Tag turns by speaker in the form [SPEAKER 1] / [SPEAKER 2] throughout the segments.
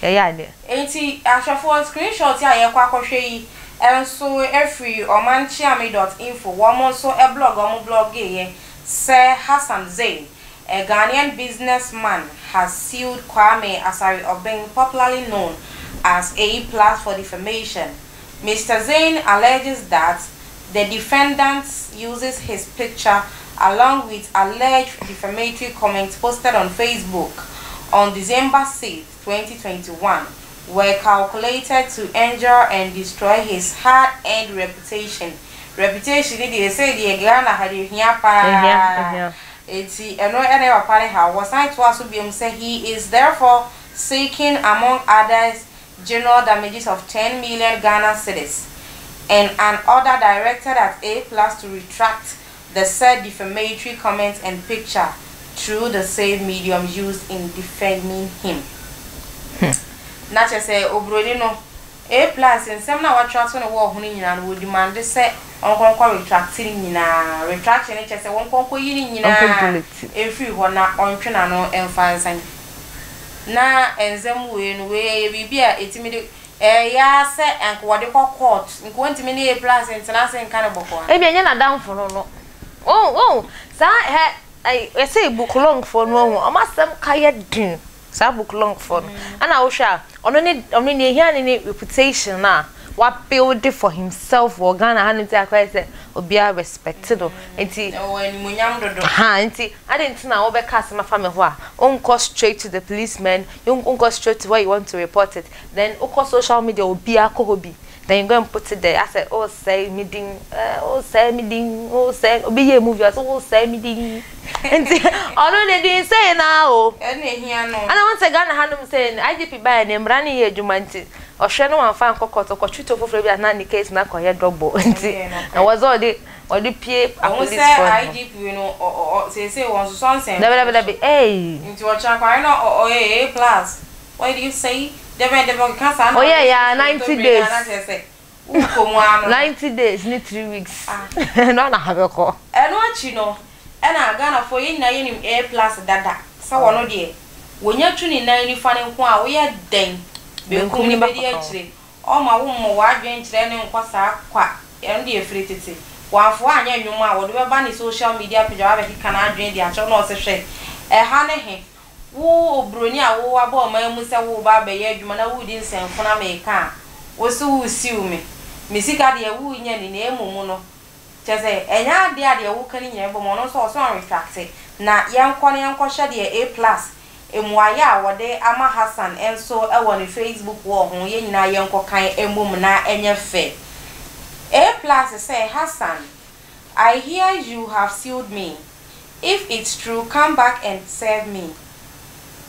[SPEAKER 1] Yeah, yeah.
[SPEAKER 2] Enti ahwefo screenshot ya ye kwa akohwe yi enso every omanchiame.info womo so e blog ye Sir Hassan Zain, a Ghanaian businessman, has sued Kwame Asari Obeng, popularly known as A+ for defamation. Mr. Zain alleges that the defendant uses his picture along with alleged defamatory comments posted on Facebook on December 6, 2021, were calculated to injure and destroy his hard-earned reputation. Reputation, they say the Ghana had here. It's no party how was I to also be say he is therefore seeking, among others, general damages of 10 million Ghana cedis and an order directed at A+ to retract the said defamatory comments and picture through the same medium used in defaming him. Not just say Obrodino A+ in some now what trust on a war and would demand the set on retracting retraction just a one conquer in every one on Trinano and Fansan. Na and some way we be a timid ya set and what they call court in 20 minutes A+ and Tanasa cannibal.
[SPEAKER 1] Maybe I'm down for no. Oh, so I say book long for no, I must some kayak din. So book long for and I will share only here any reputation now. What build it for himself or Ghana and say or be respected or anti I didn't know over customer family who go straight to the policeman, you go straight to where you want to report it, then social media will be a hobby. Then you go and put it there. I said, oh, say meeting, oh, say, be a movie, oh, say meeting. And although they didn't say now, and I want to Ghana hand them saying, IGP by name, running here, Jumanti, or Shano and Fan Cocotte, or Chuto for Flavia, and case, not for your dog boy. And was all the PA. I was IGP, you know, or say, was something. Never be A. Into a chakra or A+. Why do you say? Oh yeah, 90 days. 90 days, need 3 weeks. No, I have a call.
[SPEAKER 2] And what you know, and I Ghana for you, A+ dada. So one of the when you're tuning 90 funny, we are then. Be coming back actually. All my woman, wide range, then what's up, quack, and the free to see. One for one, you know, whatever bunny social media, he cannot drink the actual nurse shake. A honey. Wo Brunia wo abo ma mu se wo ba be ye adwuma na wo di nsenfo na me ka wo so wo siu me sika de wo nya ni na emumu no chese enya de wo kan nya ebo mo no so retract na yenkọ ne yenkọ hye de A+ emuaye a wo de ama Hassan enso e wo ne Facebook wo ho ye nyina yenkọ kan emum na enye fe A+ say Hassan, I hear you have sued me. If it's true, come back and serve me.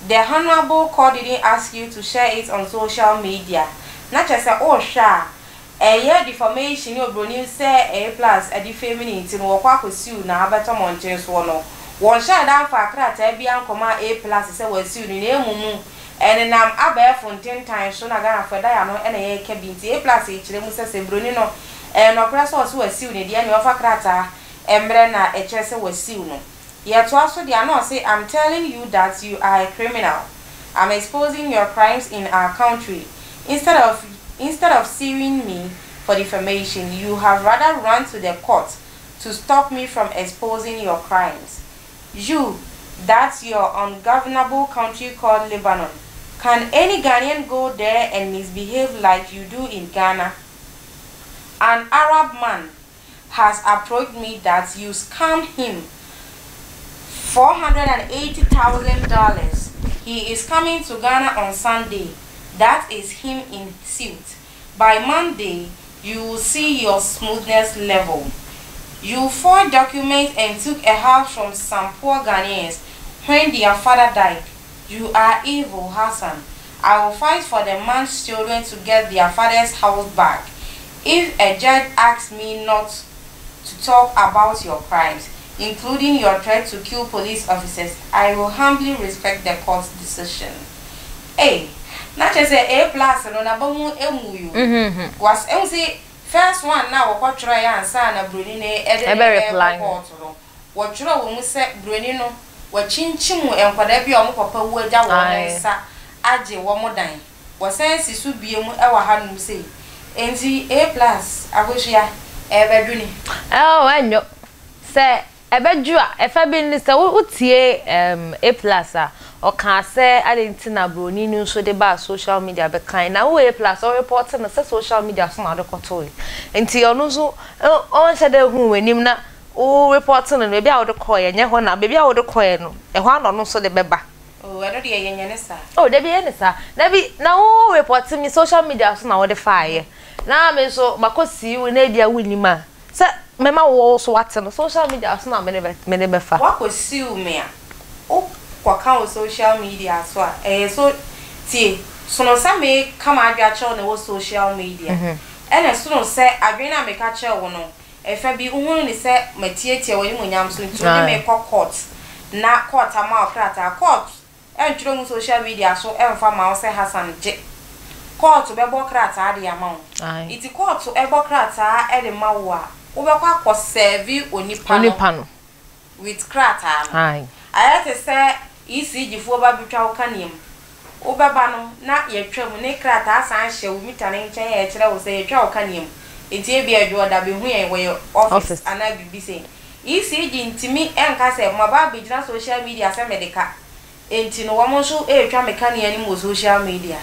[SPEAKER 2] The Honorable Court didn't ask you to share it on social media. Not just say, oh, sure. A year defamation, you bring say A+ a defaming it in what was you now better mountains one. One share down for a crat, a beyond command A+ say was soon in a mumu. And then I'm abe from 10 times, so I got for Diano and a cabin A+ each, they must say Brunino and no press also was soon in the end of a crater, and Brenna a chest was soon. Yet also they are not say I'm telling you that you are a criminal. I'm exposing your crimes in our country. Instead of suing me for defamation, you have rather run to the court to stop me from exposing your crimes. You, that's your ungovernable country called Lebanon. Can any Ghanaian go there and misbehave like you do in Ghana? An Arab man has approached me that you scammed him $480,000. He is coming to Ghana on Sunday. That is him in suit. By Monday, you will see your smoothness level. You forged documents and took a house from some poor Ghanaians when their father died. You are evil, Hassan. I will fight for the man's children to get their father's house back. If a judge asks me not to talk about your crimes, including your threat to kill police officers, I will humbly respect the court's decision. Hey, not just A+ no na bamu emu you. Was say first one now what try answer na Brunine court no. What try we say Brunino wa chinchimu enkwada bia omo papa wu agya wo nsa age wo modan. wasensi su biem e wa hanum sei enti A+ agohia e beduni
[SPEAKER 1] enyo se ebeju a efa bi ni se utie A+ o kan se adentina broni ni so de ba social media be kan na A+ o report na se social media so na de koto enti onu so on se de hu wanim na o report na be bia wo de koye nye ho na be bia wo de koye no e ho ano no so de beba
[SPEAKER 2] oh I don't dey yenye ne sa
[SPEAKER 1] oh de bi ene sa na bi na o report me social media so na wo de faaye na me so makosi we na dia wunima se mema wo so wate no social media so na me ne be fa
[SPEAKER 2] wakosi me a o kwaka social media so so tie so no sa me kama adwa che na wo social media ene so no se adwen na me ka che wo no efa bi uhunu ni se matietie wo ni munyam so nti ni me court na court ama okrata court entro mu social media so emfa ma wo se Hassan je court be bo krata ade ama wo iti court e bo krata e de ma wo a wo be kwa ko serve onipa no with krata no ayate se ECG fo ba bitwa wo kanem wo beba no na ye twam ne krata asan hye wo mita ne nchen ye kire wo se ye twa wo kanem enti e bia dwo da be hu yen we office ana bibi se ECG ntimi enka se ma ba bigina social media se medical enti no wo mo so e twa mekania ni mo social media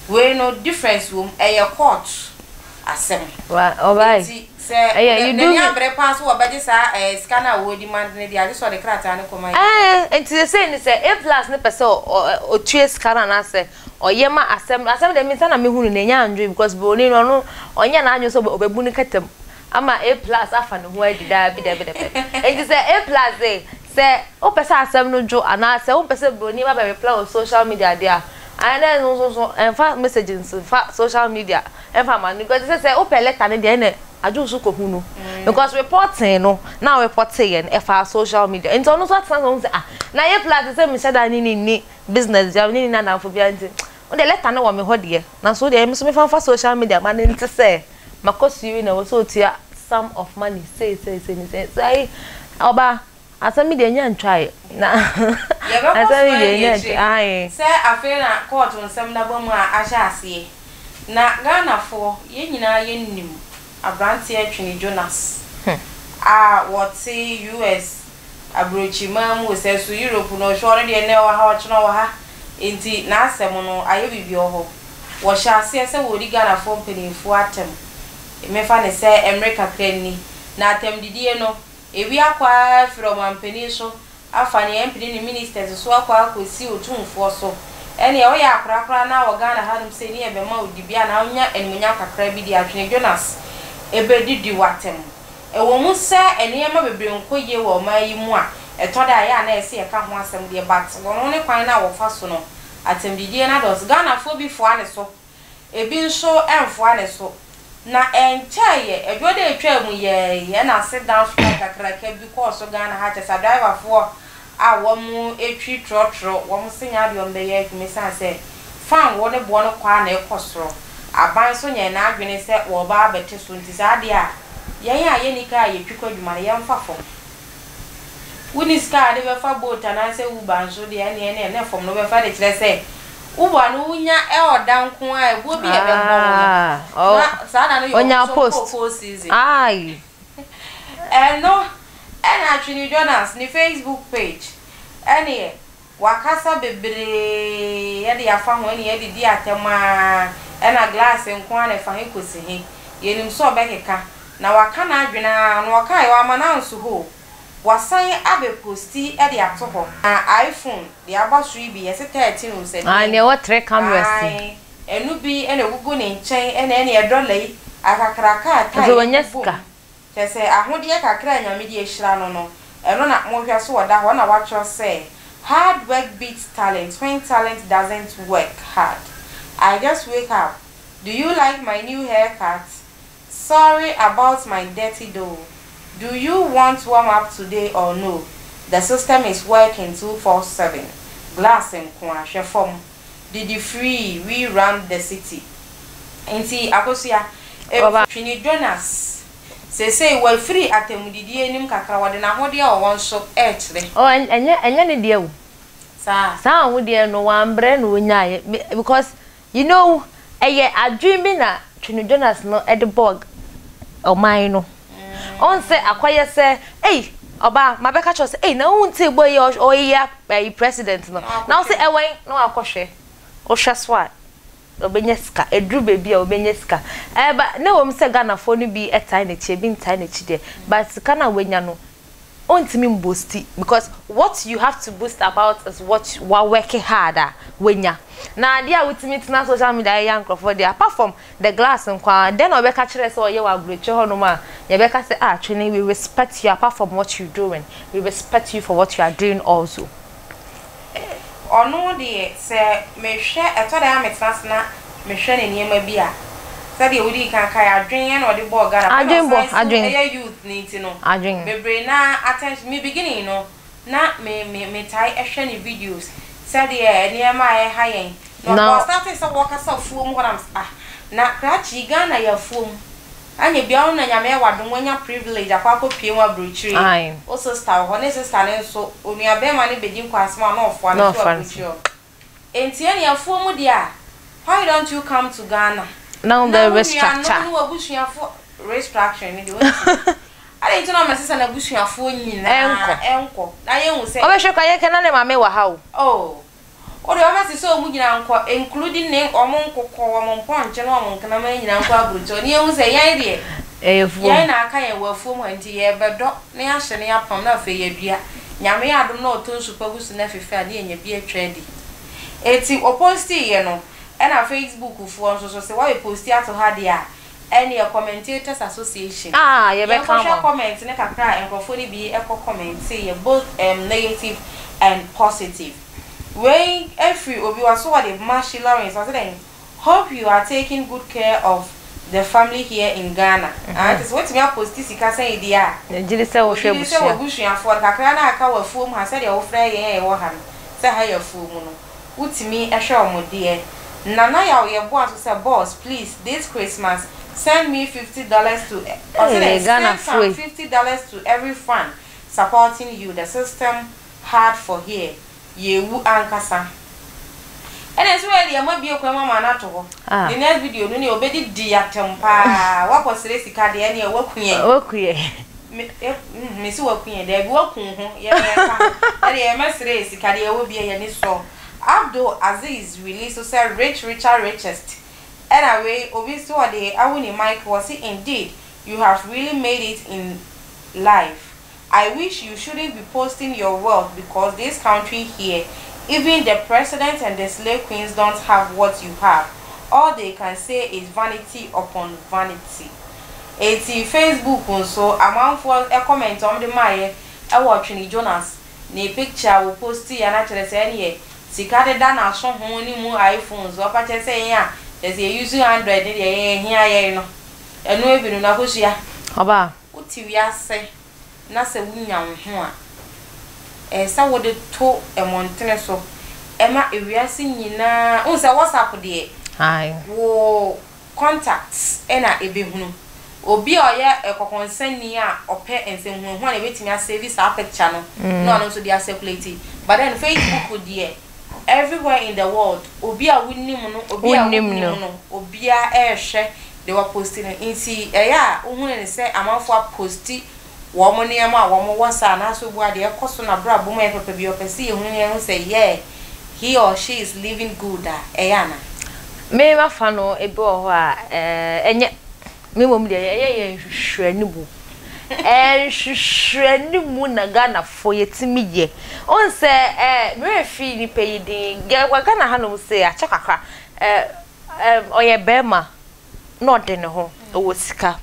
[SPEAKER 2] we no difference wo e ye court asem
[SPEAKER 1] wa obai
[SPEAKER 2] you do me pass wo baje sa scanner wo demand ne dia so de krata ne koma
[SPEAKER 1] enti they say ni say A+ ne pese o tue scanner na say oyema asem de me sana me hunu ne nya anjo because boni no onya na anjo so obebu ni katam ama A+ afa ne ho adi da bi enti say A+ say o pese asem no jo ana say o pese boni ba be reply on social media there and then so enfa messages fa social media enfa man because say o pele letter ne there na ajusu ko hunu because reporting no now reporting and efa social media and so no so say na A+ say me say da ni business jam ni na for bia nti o de letter na wo me ho de na so de me so me fa social media man nti say makosi na wo so tia sum of money say say oba asa media nya ntwae na asa media nya ai
[SPEAKER 2] say afena court nsem na bomu a ahya ase na Ghana for ye nyina ye nnim Abranti Atwini Jonas what say US abrochi mamu say so Europe no sure de ne wa ha ochno wa ha enti na asem no aye bibi oho wo sha ase se wo di Ghana for mpanimfo atem me fa ne say America krani na atem didie no ewi akwa from ampani so afa ne empini ni ministers so akwa akosi otumfo so ene o ya akra na wo Ghana hanum se ni ebe ma odibia na onya enmunya kakra bi di Atwini Jonas ebe didi watem ewo mu se eniyema bebre nkoye wo mayi mu a etoda ya na ese ye ka ho asem de bat wono ne kwan na wo fa so no atem didi na dos Ghana fo bi fo ane so ebi nso enfo ane so na enchaye edwo de etwa mu ye na sit down kakra ka bi ko so Ghana ha chesa driver fo a wo mu etwi trotro wo mu senya de ombe ye mi san se fan wo ne bo no kwa na ekosoro aban so nya na adwene se wo ba bete so nti sa de a yen a ye nika ye twiko dwuma ye mfa fo woni ska de be fa bota na se uba nso de ne fom no be fa de kire se uba no unya e oda nko a ego bi e be bo na sa na no yo post season
[SPEAKER 1] ai
[SPEAKER 2] no and Atwini Jonas ni Facebook page ene wakasa bebre ye de afa ho ene ye de di atema ena glass nko na fa hekosi he yenim so obekeka na waka na adwena na waka yo amana nso ho wasan abe posti e de ato ho iPhone de abaso ibi ye 13 o se
[SPEAKER 1] ne what 3 cameras
[SPEAKER 2] enu bi ene gugu ne nchen ene e dollar yi akakraka tai
[SPEAKER 1] zo wanyaska
[SPEAKER 2] kese ahode ye kakra nyame de ehira no eno na mo hwe so oda ho na watcho say hard work beats talent when talent doesn't work hard. I just wake up. Do you like my new haircut? Sorry about my dirty dough. Do you want warm up today or no? The system is working 24/7. Glass and kwahwe form. Did free we run the city. Enti akosia Atwini Jonas say we free atemudidi enim kakra wode na hode a won so kire
[SPEAKER 1] enya ne dia wo sa wo dia no wambre no nyaye because you know a dream bi na Twini Jonas no e de bog o man no on say akwaya say hey oba mabeka cho say hey na wonte boy o ya president no now say ewen no akohwe o hweswa obenya ska edru baby a obenya ska ba na wo mse Ghana fo no bi etai na chi bi ntai na chi de but ska na wenya no ontimi boosti because what you have to boost about is what you are working harder wenya na dia witimi tina social media young for there apart from the glass nkwa then obeka kire say oye wa groche ho no ma ye beka say Twini, we respect you apart from what you doing, we respect you for what you are doing also.
[SPEAKER 2] Ono de say me hwe eto da ametrans na me hwe ne niema bi a say de wudi kan kai adwen na ode bo Ghana
[SPEAKER 1] adwen
[SPEAKER 2] e youth ni ti no
[SPEAKER 1] adwen
[SPEAKER 2] bebre na attention me beginning no na me tai hwe ne videos say de niema e hayen no start say work as fuom ho na krachi Ghana ya fuom anya bia na nyame wadom wanya privilege akwako pie wa brochiri o sister ho ne sister ne so onua be ma ne bedi kwasma na ofo na brochiri enti ene afo mu dia why don't you come to Ghana
[SPEAKER 1] now the restructure
[SPEAKER 2] no abusuafo restructure ne de ale enti na masisa na abusuafo nyina enko na ye hu se
[SPEAKER 1] obehwe kwa ye kana ne mame wa ha
[SPEAKER 2] o de amasi so mu nyina nko including ne omo nkokọ omo mponche na omo nkana ma nyina nko abrocho ne hu se yan de
[SPEAKER 1] efu
[SPEAKER 2] yan na aka ye wafu mu anti ye bedo ne ya hye ne ya pam na fe ye dua nyame ya adom na otonsu pagusu na fefe ade enya bi atwedi eti o posti ye no e na Facebook fu so se why posti ato ha de a any commentators association
[SPEAKER 1] ye be come
[SPEAKER 2] comment ne kakra enkrofo ni bi e comment ye both negative and positive. When every obi was what the Marshall Lawrence was saying, hope you are taking good care of the family here in Ghana. And it's what me post this ka say dia.
[SPEAKER 1] Jili say wo hwe
[SPEAKER 2] busu afo kakra na aka wa fuom ha say de wo frɛ ye wo ha no. Say ha ya fuom no. Utimi ehwe omode nana ya ye bo aso say boss please this Christmas send me $50 to Ghana $50 to every fan supporting you. The system hard for here. Yewu ankasa ene so we dey ma bi ekwa mama na to ho the next video no ne obedi di atempa wakosere sika de ene wakuye me si wakuye de bi wakun ho ye ka ene mesere sika de wo bi ye ni so Abdul Aziz release so say richest anyway obi so de awuni Mike was it indeed you have really made it in life. I wish you shouldn't be posting your wealth because this country here, even the president and the slave queens don't have what you have. All they can say is vanity upon vanity. Eti Facebook so amount for a comment on the maye Twini Jonas ne picture will post ya na chere say any sika de da na so ho ni mu iPhones o pa che say ya there's a using Android de here ye no enu ebinu na kosia
[SPEAKER 1] oba
[SPEAKER 2] uti wi ase na se wunya ho a sa wode to emontene so ema ewiase nyina un se WhatsApp de wo contacts ena ebehunu obi oye ekokonsani a ope ensenhu ho na betimi a save sa picture no no no so dia circulate but then Facebook de everywhere in the world obi a wunnim no obi a wunnim no obi a ehwe they were posting inti ya uhunu ne se amanfo posti wo mo ne ma wo mo wasa na so bu ade ekoso na bra bo mo epepe bi opesi ehunu ne say yeah he or she is living good na
[SPEAKER 1] me ma fa no ebe ho a enye me mom de ye hwehwanibu hwehwanimu na Ghana fo yetimi ye on se me fi ni payidin ge wa Ghana hanom se a chakakra oye bema no de ne ho o sika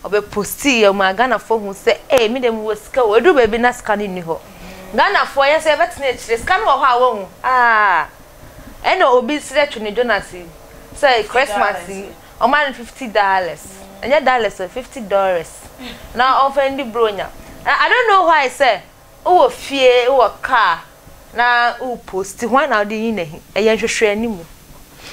[SPEAKER 1] obe posti o ma Ghana fo hu se me dem wo sika o edu baby na sika ni ho Ghana fo ye se betina chire sika no ho a wo hu eno obi sire Twini Jonas say Christmas o man $50 anya dollars $50 na offend bronya I don't know why I say o fie o car na o post why now dey yin ehi hwehwe animu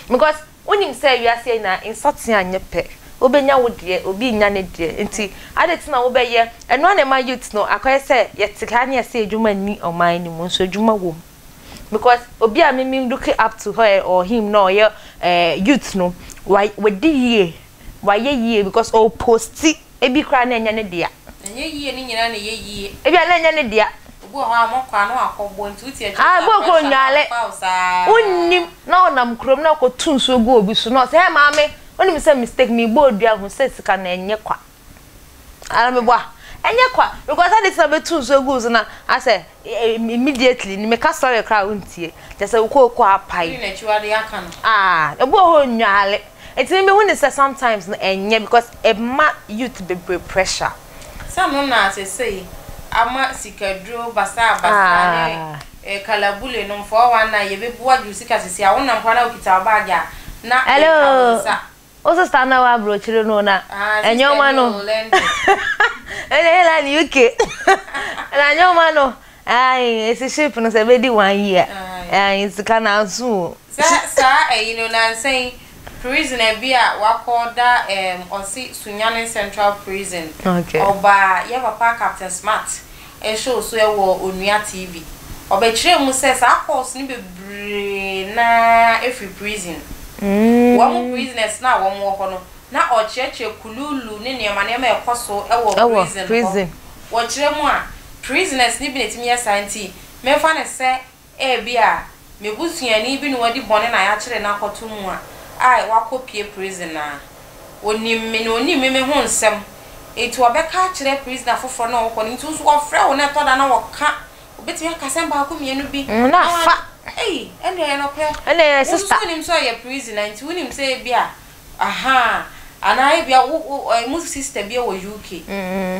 [SPEAKER 1] because onim say we are say na insult anya pe obenya wo de obi nya ne de nti adet na wo be ye eno na ma youth no akoye say yetika na say edwuma ni oman ni mu so edwuma wo because obi a me look up to her or him no youth no why we di ye because all posti ebi kra na enya ne dia
[SPEAKER 2] enye yie ni nyina na ye yie
[SPEAKER 1] ebi na enya ne dia
[SPEAKER 2] obo ho amokwa no akogbo nti uti eche
[SPEAKER 1] bo ko nwale unnim na onam krom na ko tunso go obi so no say hey maame onim say mistake me bo odua ho say sika na enye kwa ara me boa enye kwa because I dey be tunso go so na I say immediately ni me ka sorry kra untie just say ko apai
[SPEAKER 2] ni na chiwade aka no
[SPEAKER 1] obo ho nwale it me when say sometimes na enye because e ma youth be pressure
[SPEAKER 2] some na say ama sikadro basa ne kalabule no mfo wa na ye bebu adu sika sisi a wona mpa na okita baga na
[SPEAKER 1] hello oso stand na wa bro chiro no na enyoma no ele UK na enyoma no ai esi ship no se be di 1 year ai sika na azu
[SPEAKER 2] sa you know na say prisoner bia wakoda osi Sunyane Central Prison
[SPEAKER 1] okay
[SPEAKER 2] oba ye papa Captain Smart e show so e wo Onua TV oba kire mu se sa course ni bebre na every prison wo mu prisoners na wo mu ho no na o cheche kululu ne ne ma e koso e wo prison wo kire mu a prisoners ni bi netimi ya santi me fa ne se e bia me busuani bi no wadi bone na ya kire na akoto mu a ai wakopie prison na onim me ho nsem etu obeka kire prisoner foforo na wokọ nti so ofre wo na toda na woka obetimi akasem ba ko mienu bi
[SPEAKER 1] na fa
[SPEAKER 2] ene ye no kre
[SPEAKER 1] ene sister
[SPEAKER 2] unim so ye prisoner nti unim say bia aha ana bia mu sister bia wo UK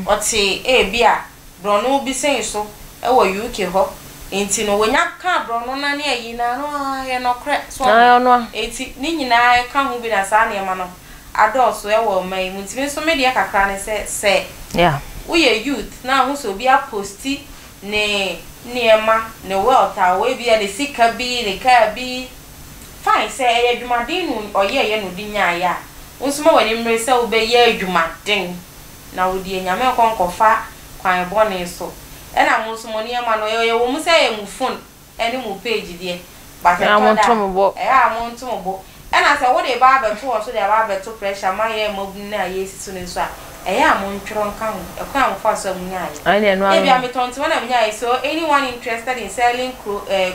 [SPEAKER 2] oti bia brono bi sen so e wo UK ho enti no wonya ka brono na ne ayi na no ye no kre so
[SPEAKER 1] no
[SPEAKER 2] enti ni nyina ka hu bi na sa ne ma no adults e wo mai ntimi so media kakra ne se
[SPEAKER 1] yeah
[SPEAKER 2] we youth na hu so bi a posti ne niema ne wealth a we bi a de sika bi ne ka bi fine say e adwumaden no oye no di nya ya nsuma wani mre se wo be ye adwumaden na wo di enyame konkofa kwan bone so ena mo so mo niema no ye wo mu say ye mu phone ene mu page die ba se
[SPEAKER 1] mo ntomo
[SPEAKER 2] bo ena say wo de ba ba to so de ba ba to pressure ma ye mo bu na ye sisu ne so a mo ntworo nka ho e kwa mo fa so mu nya ye
[SPEAKER 1] ene no
[SPEAKER 2] e bia me tonto na mu nya ye so anyone interested in selling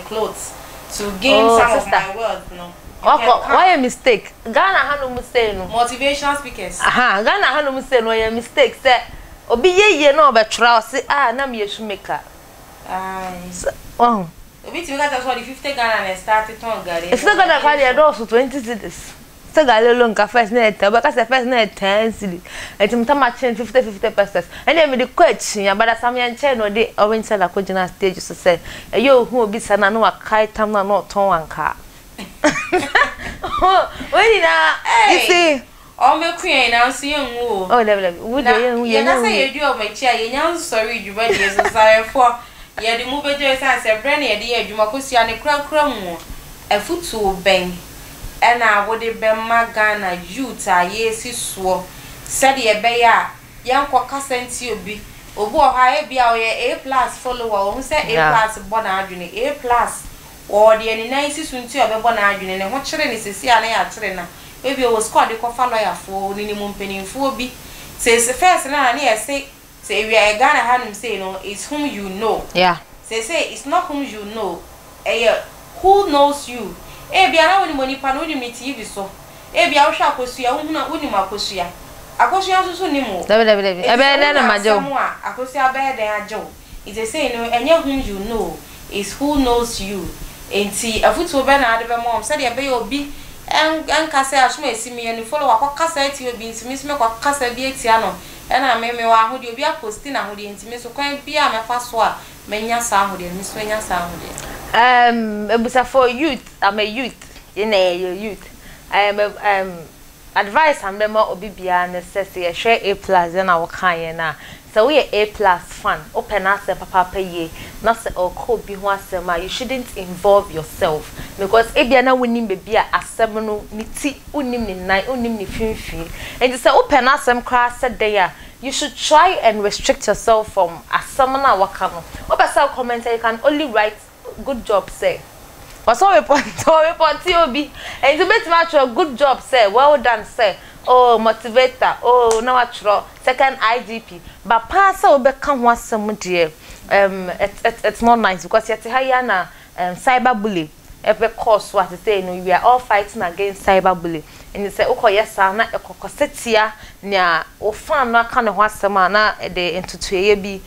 [SPEAKER 2] clothes to gain some of my wealth no
[SPEAKER 1] why a mistake Ghana hanu mu say no
[SPEAKER 2] motivational speakers
[SPEAKER 1] Ghana hanu mu say no ye mistake say obi ye no obetwra o say na me yesu maker
[SPEAKER 2] obi ti ga so the 50 Ghana na start ton gare
[SPEAKER 1] if the Ghana call you do 20 cities say gale lo nka first na eta ba ka say first na 10 cities etim ta ma change 50 pesos ene me de kwachi ya bada sam ya nche no de o win sell akogina stage so say eyo hu obi sana no akai tam na no ton wanka when na you see
[SPEAKER 2] o me queen na so yen wo
[SPEAKER 1] level would you
[SPEAKER 2] na say you do o me chia ye nya sorry juba de so sorry for ye de mu beje say say brand ye de adwuma kosia ne kra mu afutu ben ena wo de be magana youth a ye si so said ye be ya yanko kasenti obi oha e bia o ye A+ follower o say A+ bona adwene A+ o de ni nan si sunti obe bona adwene ne ho kire ne sesi a na ya kire na ebi o squad ko follow ya fo ni mu mpenimfo obi say first na na ye say we are Ghana hanum say no it's whom you know say it's not whom you know who knows you bia na woni moni pa no ni meti bi so bia wo hwa akosua wo huna woni makosua akosua so ni mo
[SPEAKER 1] ebe na majo
[SPEAKER 2] akosua be den ajo it say no enye whom you know is who knows you enti afutu be na ade be mom say de be obi en kasa asuma esimi eni follow akokasa eti obi ntimi sime akokasa bi eti ano ena me wa ho de obi aposti na ho de ntimi so kwan bia me fa so a menya sa ho de mi so nya sa ho de
[SPEAKER 1] ebusa for youth I'm a youth youth I am advice am dem obi bia na say ye share A+ na wo kan ye na so we A+ fan open asem papa ye na say o bi ho asem you shouldn't involve yourself because ebia na wonim be bia asem no ni ti unim ni nan unim ni finfin and say open asem kra say there you should try and restrict yourself from asem na waka no obesa comment you can only write good job say was all report obi and you bet much a good job say well done say oh motivator oh no atro second IGP but pass obe kan ho asem de it's not nice because yet higher na cyberbullying every course what to say no we are all fighting against cyberbullying and you say okoyesa na ekokosetia nya ofan na kan ho asem na de entutuye bi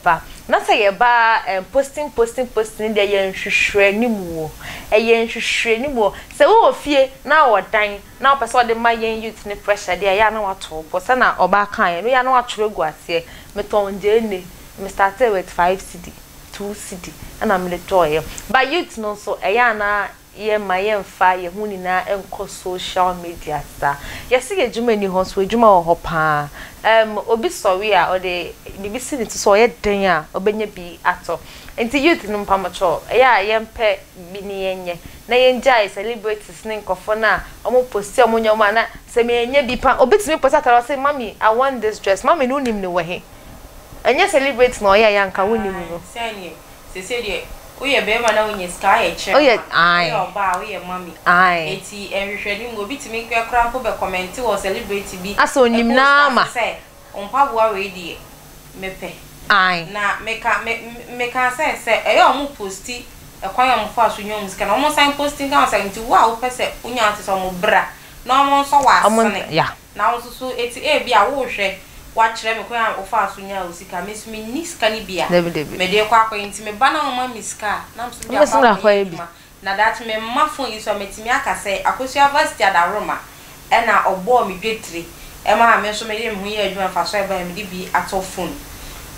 [SPEAKER 1] ba na say ye ba posting de yen hwehwe ni mu yen hwehwe ni mu say wo fie na wodan na person de ma yen youth ni pressure de ya na wato po say na oba kan no ya na watwere gu ase meton je ne me started with 5 cd 2 cd and I'm the joy but youth no so ya na ye mayen fa ye hu ni na enko social media sa yes ye djuma ni ho so djuma ho pa obi sorry a o de bibi si ni so ye den a obenya bi ato enti youth no mpamacho ya ye mpe bi ni yenye na ye njai celebrities ni nkofo na omo posti omo nyoma na se me yenye bi pa obi timi post atara say mommy I want this dress mommy no nim ni we he enye celebrate no ya yanka woni mu no
[SPEAKER 2] se de oye be ma na onye ska ye che
[SPEAKER 1] oye ai
[SPEAKER 2] oba oye mami
[SPEAKER 1] ai
[SPEAKER 2] eti enhwehwani ngo bitimi kwa krampo be comment wo celebrate bi
[SPEAKER 1] aso nim na ma
[SPEAKER 2] say onpa bo we die mepe
[SPEAKER 1] ai
[SPEAKER 2] na meka say e yo mu posti e kwan yo mu fa so nyom ska na mo sign posting kan say nti wa wo pese unya ate so mo bra na mo so wa asene
[SPEAKER 1] ya
[SPEAKER 2] na wo so eti e bia wo hwe wa kire me kwan ofa so nya osika mesumi niska ni bia me de kwa nti me bana mama miska na mso bia na that me mafo yi so metimi aka say akosua varsity adaroma e na obo me dwetire e ma me so me de me hu ye adwuma fa so e ba me de bi ato phone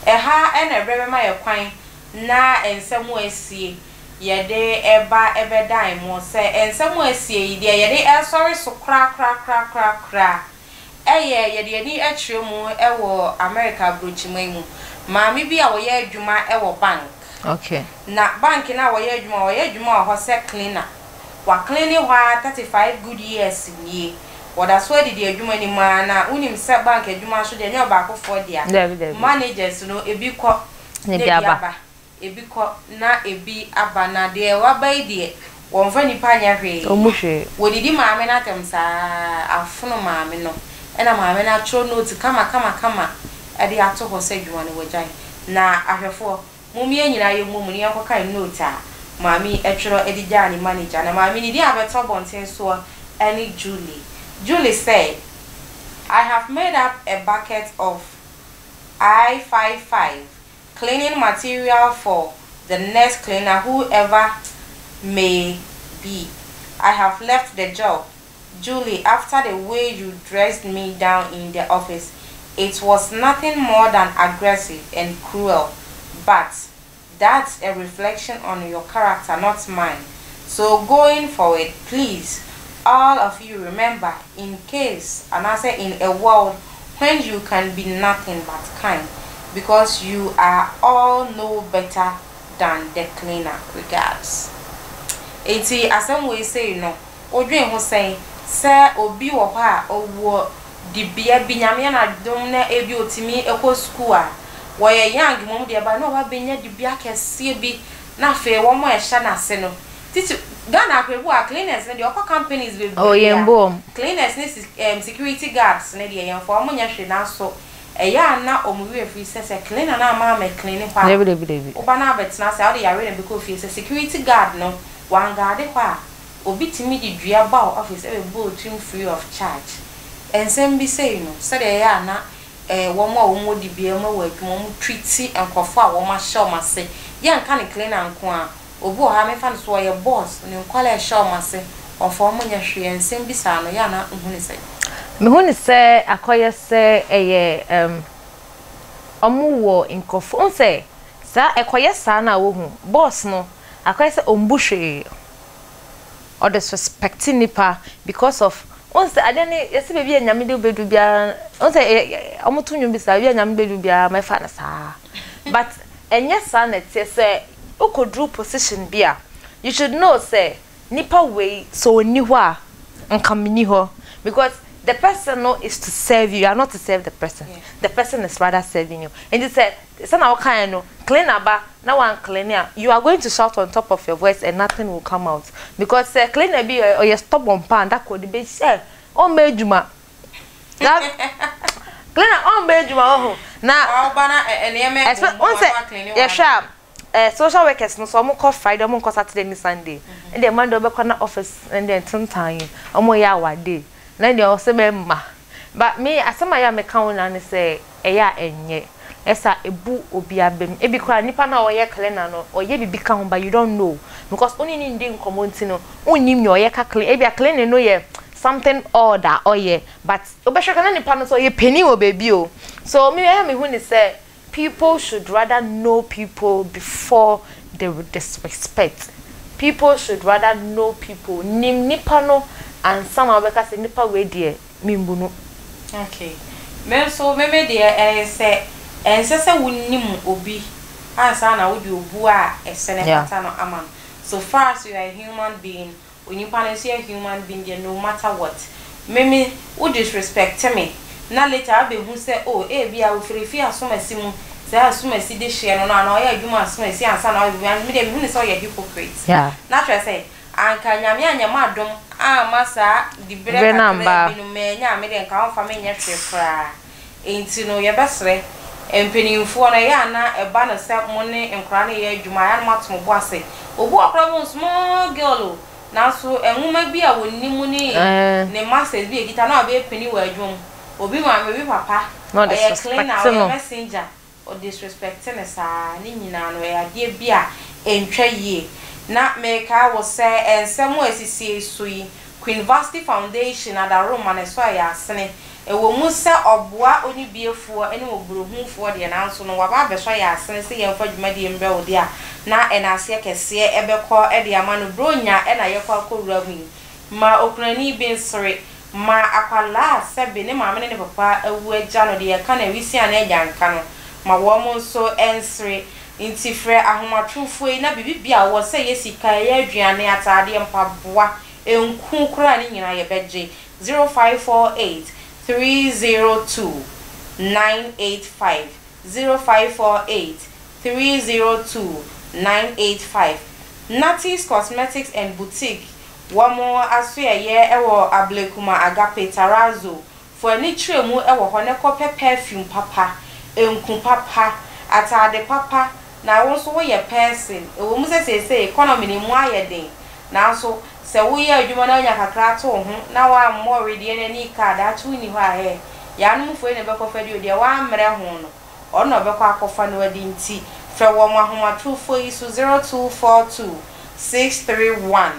[SPEAKER 2] e ha e na ebrebe ma ye kwan na ensemu asie ye de eba ebedan mo say ensemu asie yi de ye de e sorry so kra ye de ni atwere mu e wo America brochiman mu maami bi a wo ye adwuma e wo bank
[SPEAKER 1] okay
[SPEAKER 2] na bank na wo ye adwuma ho se cleaner wa cleaning ho 35 good years ni wo da so de adwuma ni ma na unim se bank adwuma so de nya ba akofo dia managers no ebi ko ne biaba ebi ko na ebi aba na de wa bai de won fa ni pa nya hwe
[SPEAKER 1] omuhwe
[SPEAKER 2] wo didi maami na temsa afuno maami no ena maame na tro note kama e de ato ho se dwuma ne wajai na ahwefo mumie nyina ye mumu ne akwa kan note a maami e twero e di jani manager na maami ni di abeto bonten so any Julie said I have made up a bucket of I55 cleaning material for the next cleaner whoever may be. I have left the job. Julie, after the way you dressed me down in the office, it was nothing more than aggressive and cruel, but that's a reflection on your character, not mine. So going forward, please, all of you remember, in case, and I say in a world when you can be nothing but kind, because you are all no better than the cleaner. Regards. Eti asem we say no, odwen ho say se obi wo ha owo dibia binyame na dom na ebi otimi ekọ school a wo ye young mom de ba no ba benya dibia kese bi na fe wo mo ehya na se no titi Ghana akwebu a cleaners na de okọ companies be
[SPEAKER 1] oh yembo
[SPEAKER 2] cleaners ni security guards na de yemfo mo nya hwe na so eya na omuwe free se cleaner na ma clean kwa
[SPEAKER 1] debi
[SPEAKER 2] oba na betina se how de yare na because fi security guard no wan guard kwa obi timi di dua ba office e bo trim free of charge ensem bi say no say de ya na wo mo di bia mo wa adwuma mo treat enkofo a wo ma show ma se ya nka ne cleaner nko a obi o ha me fa so ye boss ne nkwala show ma se ofo mo nya hwe ensem bi sa no ya na nhuni se
[SPEAKER 1] me huni se akoye se eye omu wo enkofo on se sa ekoye sa na wo hu boss no akoye se ombuhwe or disrespecting nipa because of once adeni yesi baby anyame de bedu bia once omutu nyum bisa bia anyame bedu bia my fa na sa but enye sa na tie say okodru position bia you should know say nipa way so ni ho a nka mini ho because the person no is to serve you. You are not to serve the person. Yeah. The person is rather serving you. And you said, it's not kind no clean aba now one cleaner. You are going to shout on top of your voice and nothing will come out because cleaner be or you stop on pan that could be say oh mejuma. That cleaner oh mejuma oh now. Yeah sharp. Social workers no so mo call Friday mo call Saturday and Sunday. And the Monday be corner office and then sometime omo ya wade. Na dey also memma. But me asema ya me kan na say eya enye. Esa ebu obi abem. E bi kra nipa na oye cleaner no oye bibi kan but you don't know because only ni ndi nkomo nti no onnim me oye ka clean. E bi cleaner no ye something order oye but obehweka na nipa no so ye penny o baby o. So me hu ni say people should rather know people before they disrespect. People should rather know people. Nim nipa no and some abeka say nipa we dey mimbunu.
[SPEAKER 2] Okay. Me so me dey say say wunnim obi ansa na wo di obu a esene pata no aman. So far as you are a human being, when you pan say a human being there no matter what. Me wo disrespect me. Na later I be who say oh bia wo free asomasi mu say asomasi de hye no na oya adwuma asomasi ansa na me dey me say oya hypocrite.
[SPEAKER 1] Yeah.
[SPEAKER 2] Na try say anka nyame anyama adom masa di breka be no me nya me de nka onfa me nya hwe fra. Enti no ye besre empenimfo na ya na eba no se mo ne nkra na ye adwuma ya no matom bo ase. Obu akra mo small girl na so enwuma bi a wonimu ni ne masters bi egita na be peni wa adwum. Obi ma me bi papa
[SPEAKER 1] no disrespect
[SPEAKER 2] no messenger or disrespect na sa ni nyina no ya de bi a entwa yie na me ka wo say ensemo asisi so yi Queen Vasti Foundation ada Roma na so ya asene e wo mu se oboa oni biefuo ene obruhunfuo de na nso no wa ba be so ya asene se ye fa dwuma de mbe wo de a na enase kese ebekọ e de ama no bronya e na ye kwa akowura mu ma okunani bi nsore ma akwala sebe ne maame ne papa awu agya no de ye ka na wisi an agya nka no ma wo mo nso ensre inti frɛ ahomatufo na bibibia wo sɛ yesika ye aduane atade mpaboa enku kura ni nyina ye beje 0548 302 985 0548 302 985 Natis Cosmetics and Boutique Wamo asuyeye ewo Ablekuma Agape Tarazo for any tremu ewo hone kope perfume papa enku papa atade papa na wonso wo ye person ewo mu se economy ni mu ayeden na so se wo ye adwuma na nya kakra to ho na wa mo ready na ni card atu ni ho ahe ya no mfo ne bekofa de ode wa mre ho no ono bekọ akofa no adi nti fe wo mo ahomatufo yi so 0242 631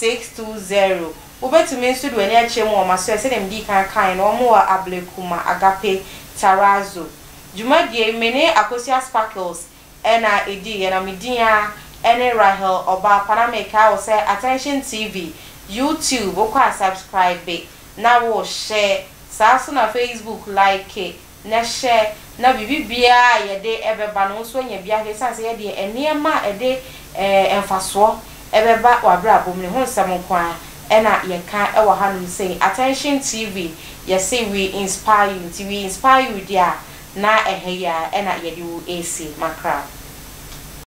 [SPEAKER 2] 620 ubetumi nso do ani ache mu o maso ese dem di kan no mo wa Ablekuma Agape Tarazo jumadie mene Akosia Sparkles ena edi na media ene Rahel Oba Panameka o say Attention TV YouTube o kwa subscribe be na wo share saso na Facebook like na share na bibibia ye de ebeba no so nya bia he sanse ye de enema ede emfaso ebeba wabra abom ne ho nsam kwa ena ye kan e wo hanum say Attention TV ye say we inspire you, we inspire you dia na eheya ena ye de wo AC makra